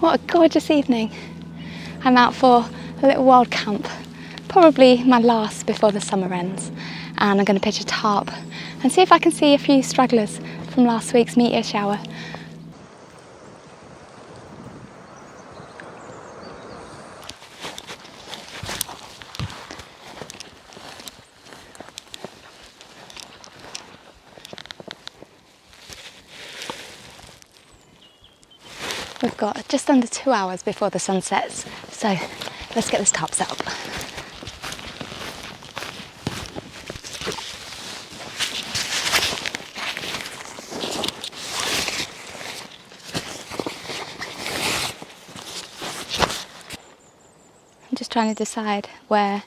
What a gorgeous evening. I'm out for a little wild camp, probably my last before the summer ends, and I'm going to pitch a tarp and see if I can see a few stragglers from last week's meteor shower. We've got just under 2 hours before the sun sets, so let's get this tarp set up. I'm just trying to decide where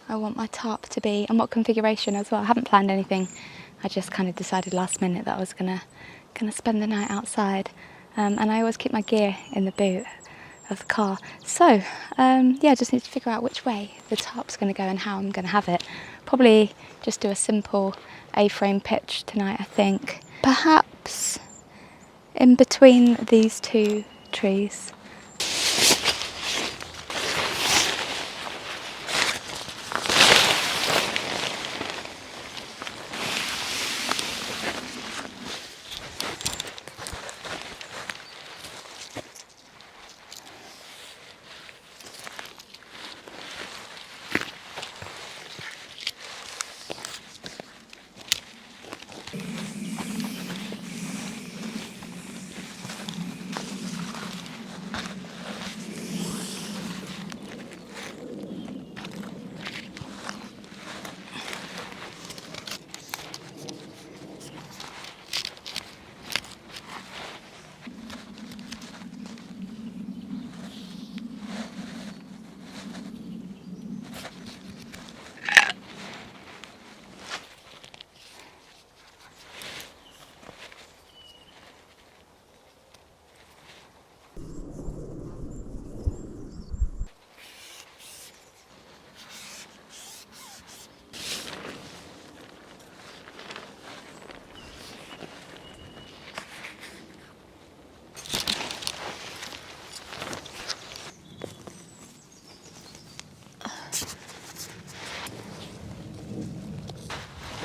I want my tarp to be and what configuration as well. I haven't planned anything. I just kind of decided last minute that I was gonna spend the night outside. And I always keep my gear in the boot of the car. So, yeah, just need to figure out which way the tarp's going to go and how I'm going to have it. Probably just do a simple A-frame pitch tonight, I think. Perhaps in between these two trees.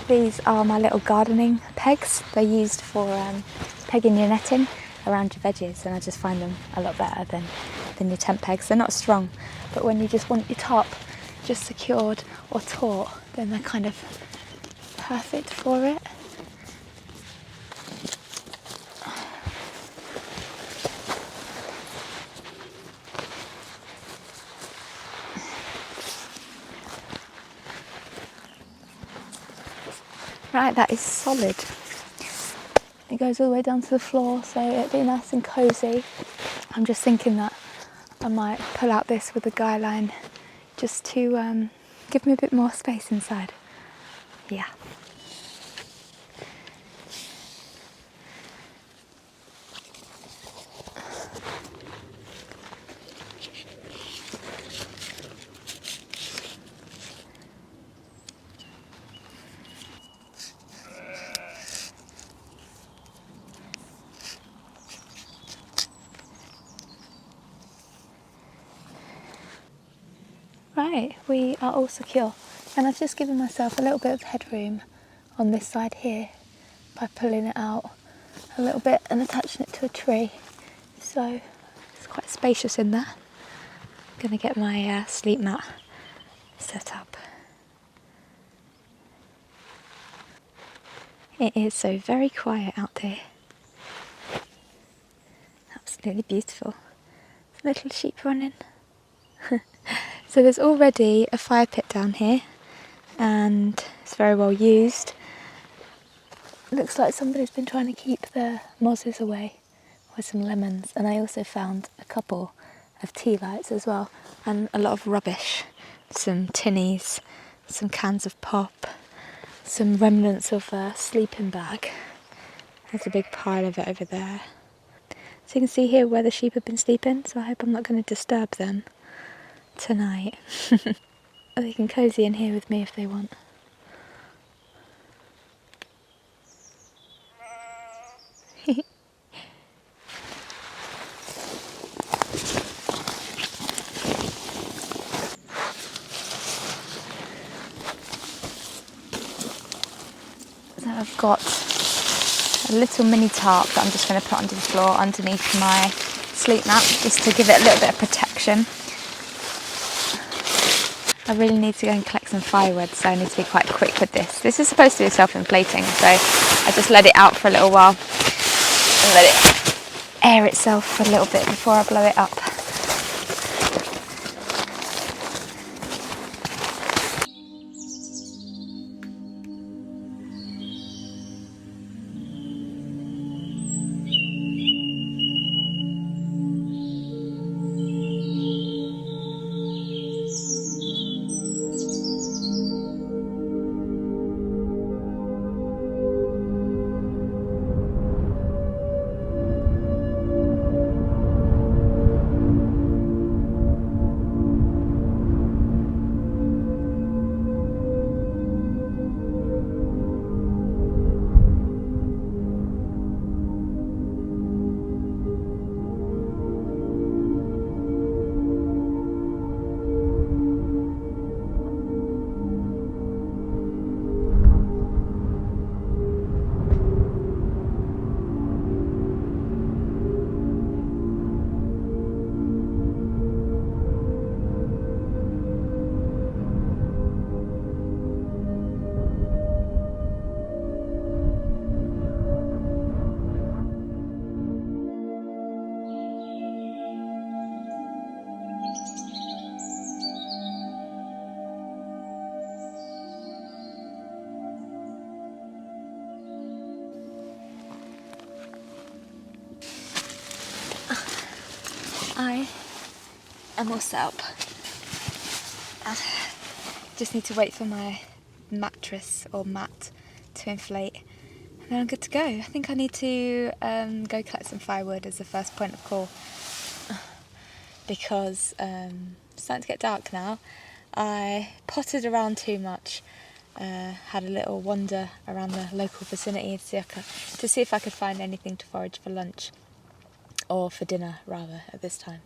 These are my little gardening pegs. They're used for pegging your netting around your veggies, and I just find them a lot better than your tent pegs. They're not strong, but when you just want your top just secured or taut, then they're kind of perfect for it. Right, that is solid. It goes all the way down to the floor, so it'd be nice and cosy. I'm just thinking that I might pull out this with a guy line just to give me a bit more space inside. Yeah. Right, we are all secure, and I've just given myself a little bit of headroom on this side here by pulling it out a little bit and attaching it to a tree, so it's quite spacious in there. I'm going to get my sleep mat set up. It is so very quiet out here. Absolutely beautiful. Little sheep running. So there's already a fire pit down here, and it's very well used. It looks like somebody's been trying to keep the mozzies away with some lemons, and I also found a couple of tea lights as well, and a lot of rubbish. Some tinnies, some cans of pop, some remnants of a sleeping bag. There's a big pile of it over there. So you can see here where the sheep have been sleeping, so I hope I'm not going to disturb them tonight. They can cosy in here with me if they want. So I've got a little mini tarp that I'm just going to put under the floor underneath my sleep mat just to give it a little bit of protection. I really need to go and collect some firewood, so I need to be quite quick with this. This is supposed to be self-inflating, so I just let it out for a little while and let it air itself for a little bit before I blow it up. I am all set up. I just need to wait for my mattress or mat to inflate and then I'm good to go. I think I need to go collect some firewood as the first point of call because it's starting to get dark now. I pottered around too much, had a little wander around the local vicinity to see if I could find anything to forage for lunch. Or for dinner rather at this time,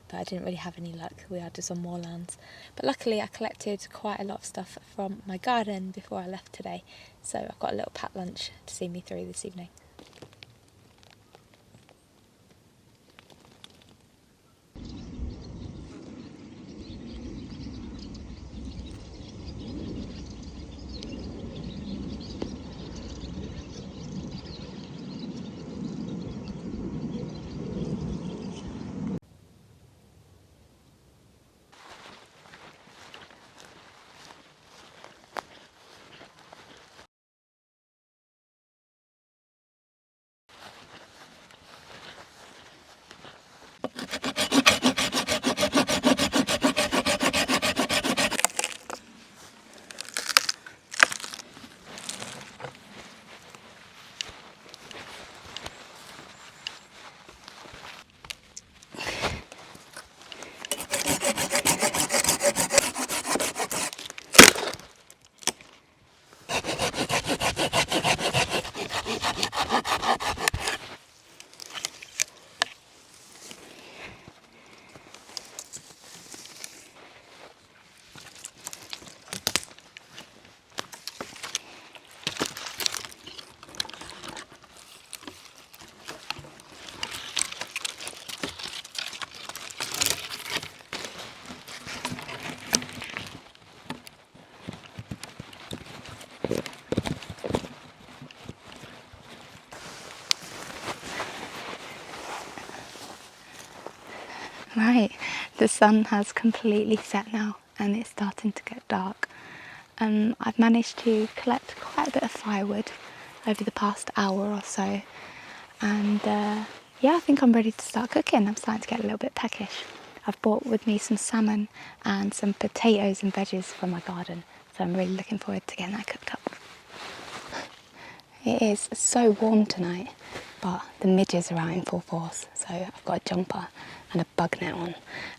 but I didn't really have any luck. We are just on moorlands, but luckily I collected quite a lot of stuff from my garden before I left today, so I've got a little packed lunch to see me through this evening. Right, the sun has completely set now and it's starting to get dark. I've managed to collect quite a bit of firewood over the past hour or so, and yeah, I think I'm ready to start cooking. I'm starting to get a little bit peckish. I've brought with me some salmon and some potatoes and veggies from my garden, so I'm really looking forward to getting that cooked up. It is so warm tonight, but the midges are out in full force, so I've got a jumper and a bug net on,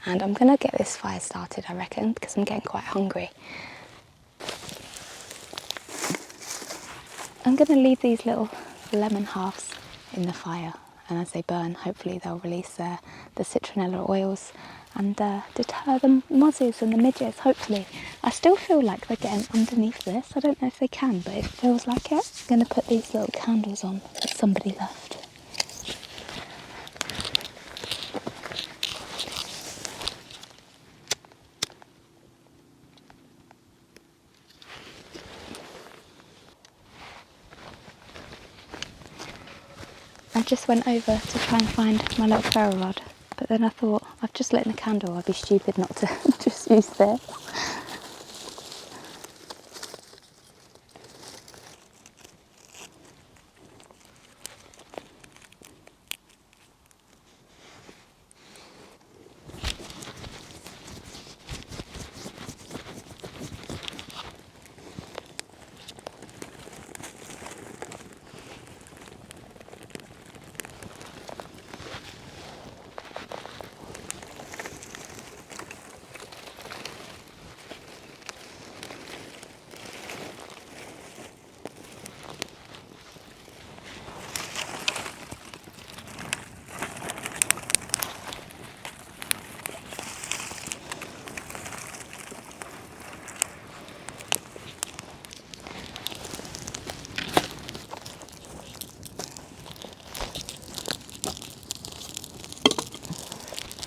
and I'm gonna get this fire started, I reckon, because I'm getting quite hungry. I'm gonna leave these little lemon halves in the fire and as they burn, hopefully they'll release the citronella oils and deter the mozzies and the midges, hopefully. I still feel like they're getting underneath this. I don't know if they can, but it feels like it. I'm going to put these little candles on that somebody left. I just went over to try and find my little ferro rod, but then I thought, I've just lit in a candle, I'd be stupid not to just use this.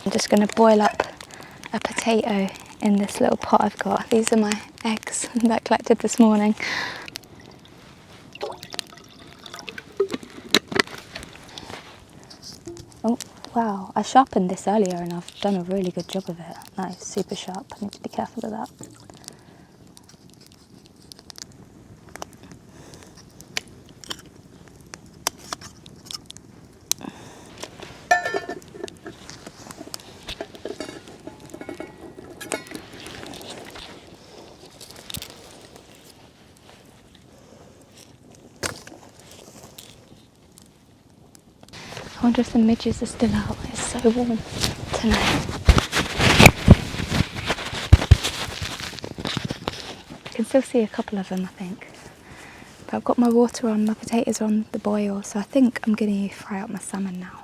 I'm just going to boil up a potato in this little pot I've got. These are my eggs that I collected this morning. Oh wow, I sharpened this earlier and I've done a really good job of it. That is super sharp, I need to be careful of that. I wonder if the midges are still out. It's so warm tonight. I can still see a couple of them, I think. But I've got my water on, my potatoes are on the boil, so I think I'm going to fry up my salmon now.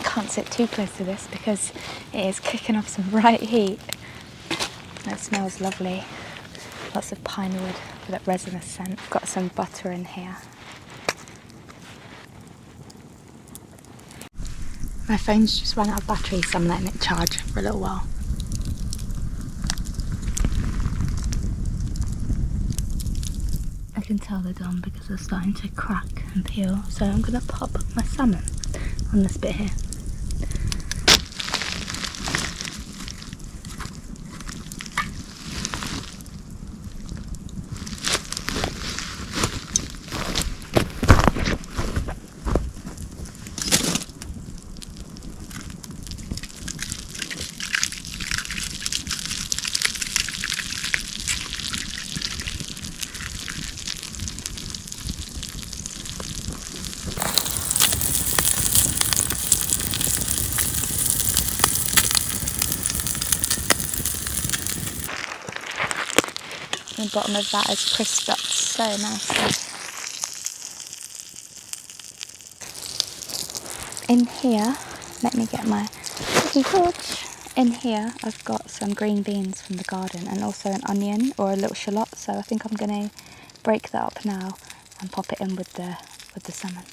Can't sit too close to this because it is kicking off some right heat. It smells lovely. Lots of pine wood with that resinous scent. Got some butter in here. My phone's just run out of battery, so I'm letting it charge for a little while. I can tell they're done because they're starting to crack and peel, so I'm going to pop my salmon on this bit here. The bottom of that is crisped up so nicely. In here, let me get my cookie torch. In here I've got some green beans from the garden and also an onion or a little shallot, so I think I'm going to break that up now and pop it in with the salmon.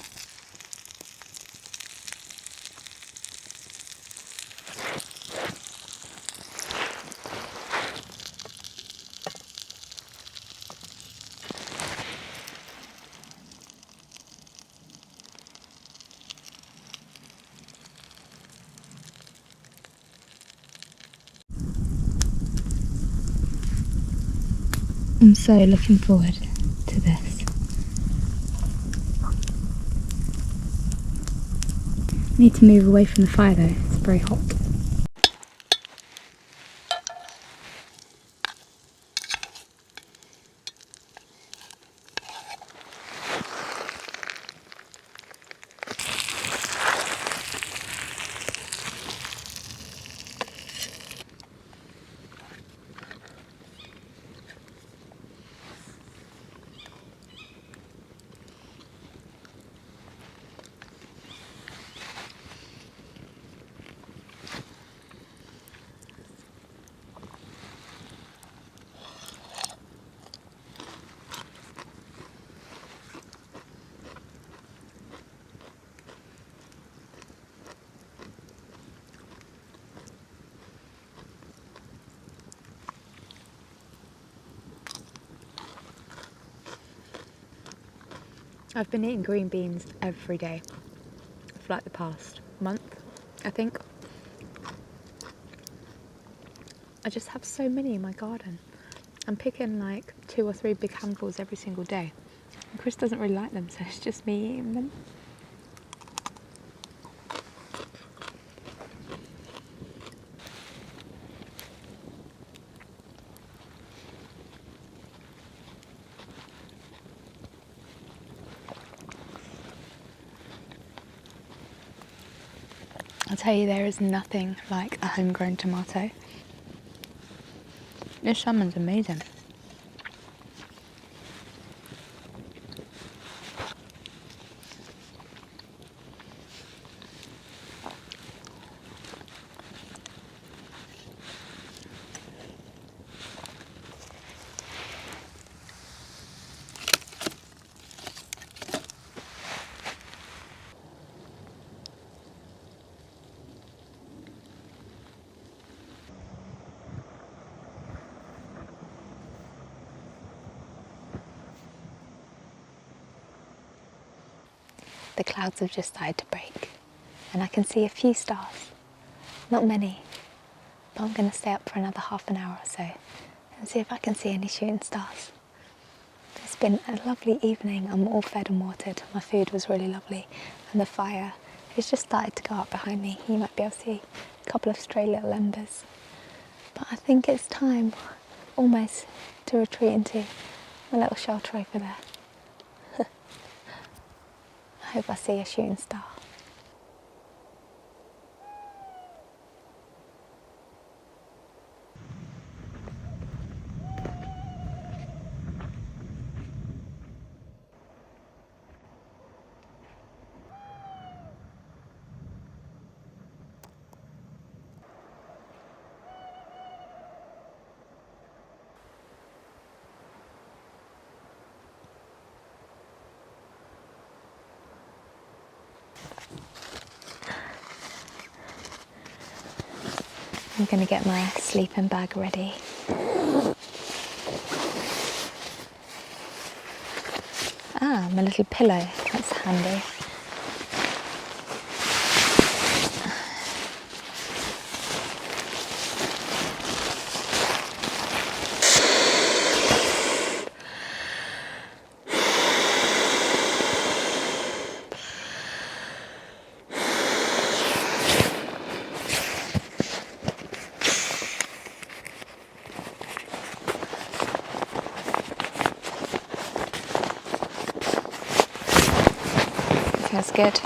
I'm so looking forward to this. Need to move away from the fire though, it's very hot. I've been eating green beans every day for like the past month, I think. I just have so many in my garden. I'm picking like 2 or 3 big handfuls every single day. And Chris doesn't really like them, so it's just me eating them. I'll tell you, there is nothing like a homegrown tomato. This salmon's amazing. The clouds have just started to break and I can see a few stars. Not many, but I'm going to stay up for another half an hour or so and see if I can see any shooting stars. It's been a lovely evening. I'm all fed and watered. My food was really lovely and the fire has just started to go up behind me. You might be able to see a couple of stray little embers. But I think it's time almost to retreat into my little shelter over there. I hope I see a shooting star. I'm going to get my sleeping bag ready. Ah, my little pillow, that's handy. Feels good.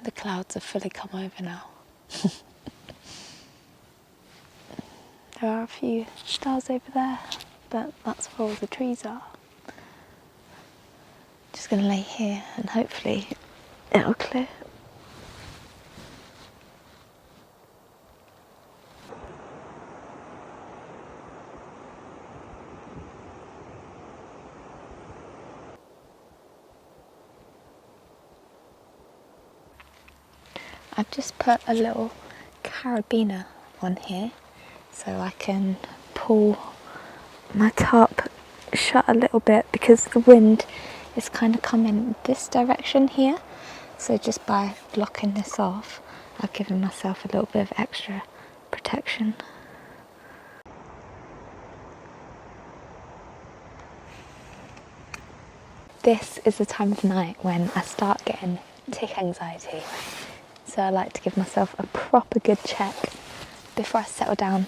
The clouds have fully come over now. There are a few stars over there, but that's where all the trees are. Just going to lay here and hopefully it'll clear. I've just put a little carabiner on here so I can pull my tarp shut a little bit because the wind is kind of coming this direction here. So just by blocking this off, I've given myself a little bit of extra protection. This is the time of night when I start getting tick anxiety. So I like to give myself a proper good check before I settle down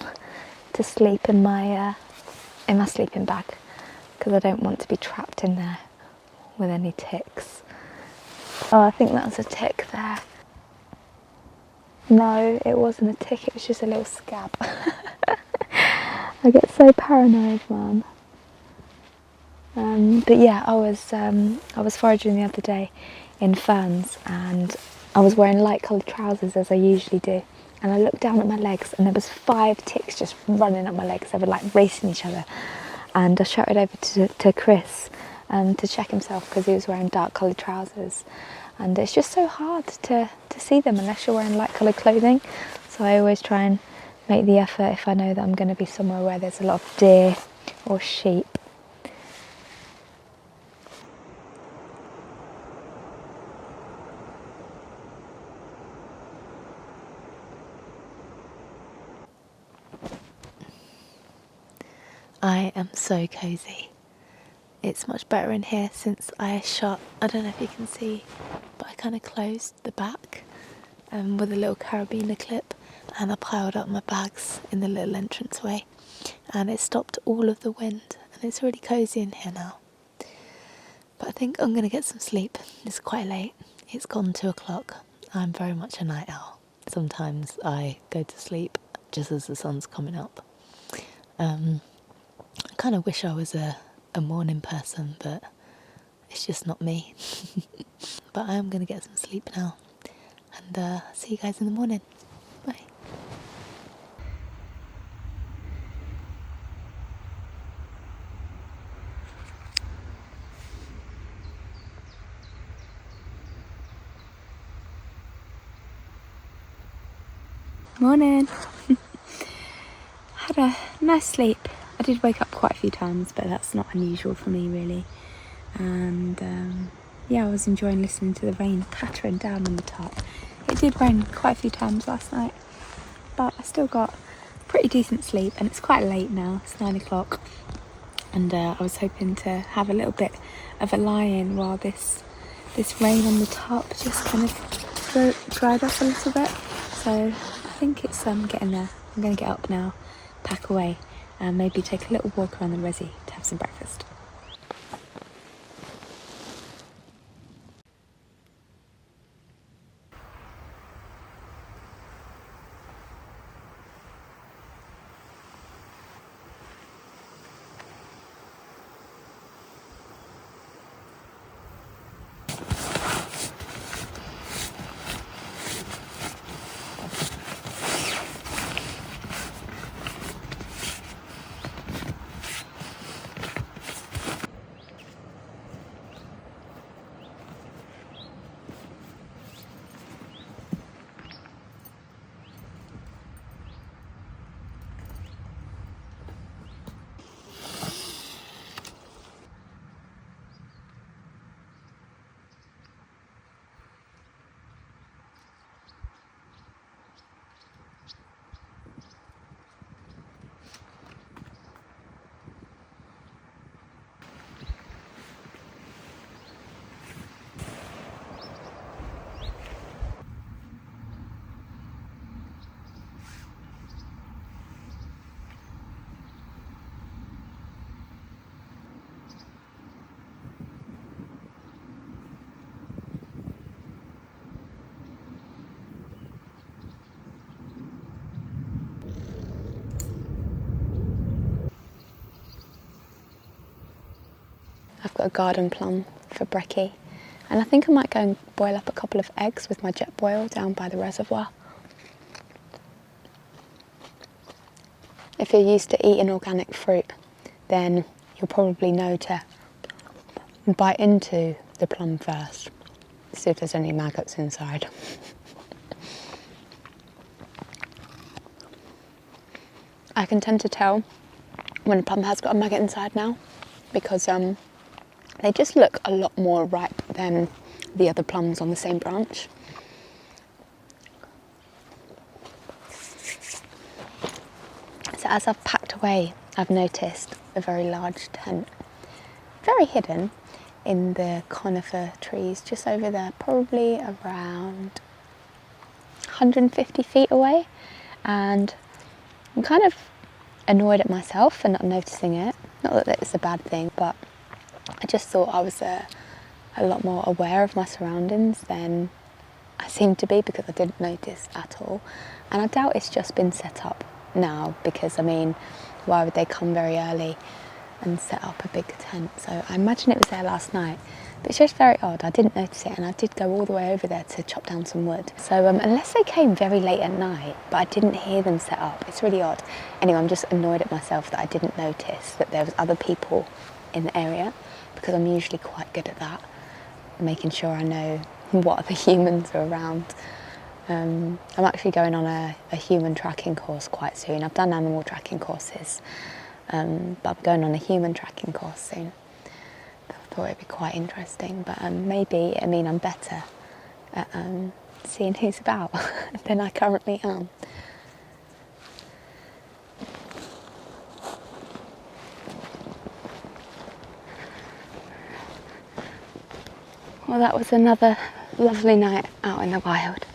to sleep in my sleeping bag, because I don't want to be trapped in there with any ticks. Oh, I think that was a tick there. No, it wasn't a tick, it was just a little scab. I get so paranoid, man. But yeah, I was foraging the other day in ferns and I was wearing light coloured trousers as I usually do, and I looked down at my legs and there was 5 ticks just running up my legs. They were like racing each other. And I shouted over to Chris to check himself because he was wearing dark coloured trousers. And it's just so hard to see them unless you're wearing light coloured clothing. So I always try and make the effort if I know that I'm going to be somewhere where there's a lot of deer or sheep. I am so cosy. It's much better in here since I shot, I don't know if you can see, but I kind of closed the back with a little carabiner clip, and I piled up my bags in the little entranceway, and it stopped all of the wind, and it's really cosy in here now. But I think I'm going to get some sleep. It's quite late. It's gone 2 o'clock. I'm very much a night owl. Sometimes I go to sleep just as the sun's coming up. I kind of wish I was a morning person, but it's just not me. But I am going to get some sleep now, and see you guys in the morning. Bye. Morning. Had a nice sleep. I did wake up quite a few times, but that's not unusual for me really. And yeah, I was enjoying listening to the rain pattering down on the top. It did rain quite a few times last night, but I still got pretty decent sleep, and it's quite late now. It's 9 o'clock, and I was hoping to have a little bit of a lie-in while this rain on the top just kind of dried up a little bit. So I think it's getting there. I'm going to get up now, pack away, and maybe take a little walk around the resi to have some breakfast. I've got a garden plum for brekkie, and I think I might go and boil up a couple of eggs with my jet boil down by the reservoir. If you're used to eating organic fruit, then you'll probably know to bite into the plum first, see if there's any maggots inside. I can tend to tell when a plum has got a maggot inside now, because they just look a lot more ripe than the other plums on the same branch. So as I've packed away, I've noticed a very large tent, very hidden in the conifer trees just over there, probably around 150 feet away. And I'm kind of annoyed at myself for not noticing it. Not that it's a bad thing, but I just thought I was a lot more aware of my surroundings than I seemed to be, because I didn't notice at all. And I doubt it's just been set up now, because I mean, why would they come very early and set up a big tent. So I imagine it was there last night. But it's just very odd. I didn't notice it, and I did go all the way over there to chop down some wood. So unless they came very late at night, but I didn't hear them set up. It's really odd. Anyway, I'm just annoyed at myself that I didn't notice that there was other people in the area, because I'm usually quite good at that, making sure I know what other humans are around. I'm actually going on a human tracking course quite soon. I've done animal tracking courses, but I'm going on a human tracking course soon. I thought it'd be quite interesting, but maybe, I mean, I'm better at seeing who's about than I currently am. Well, that was another lovely night out in the wild.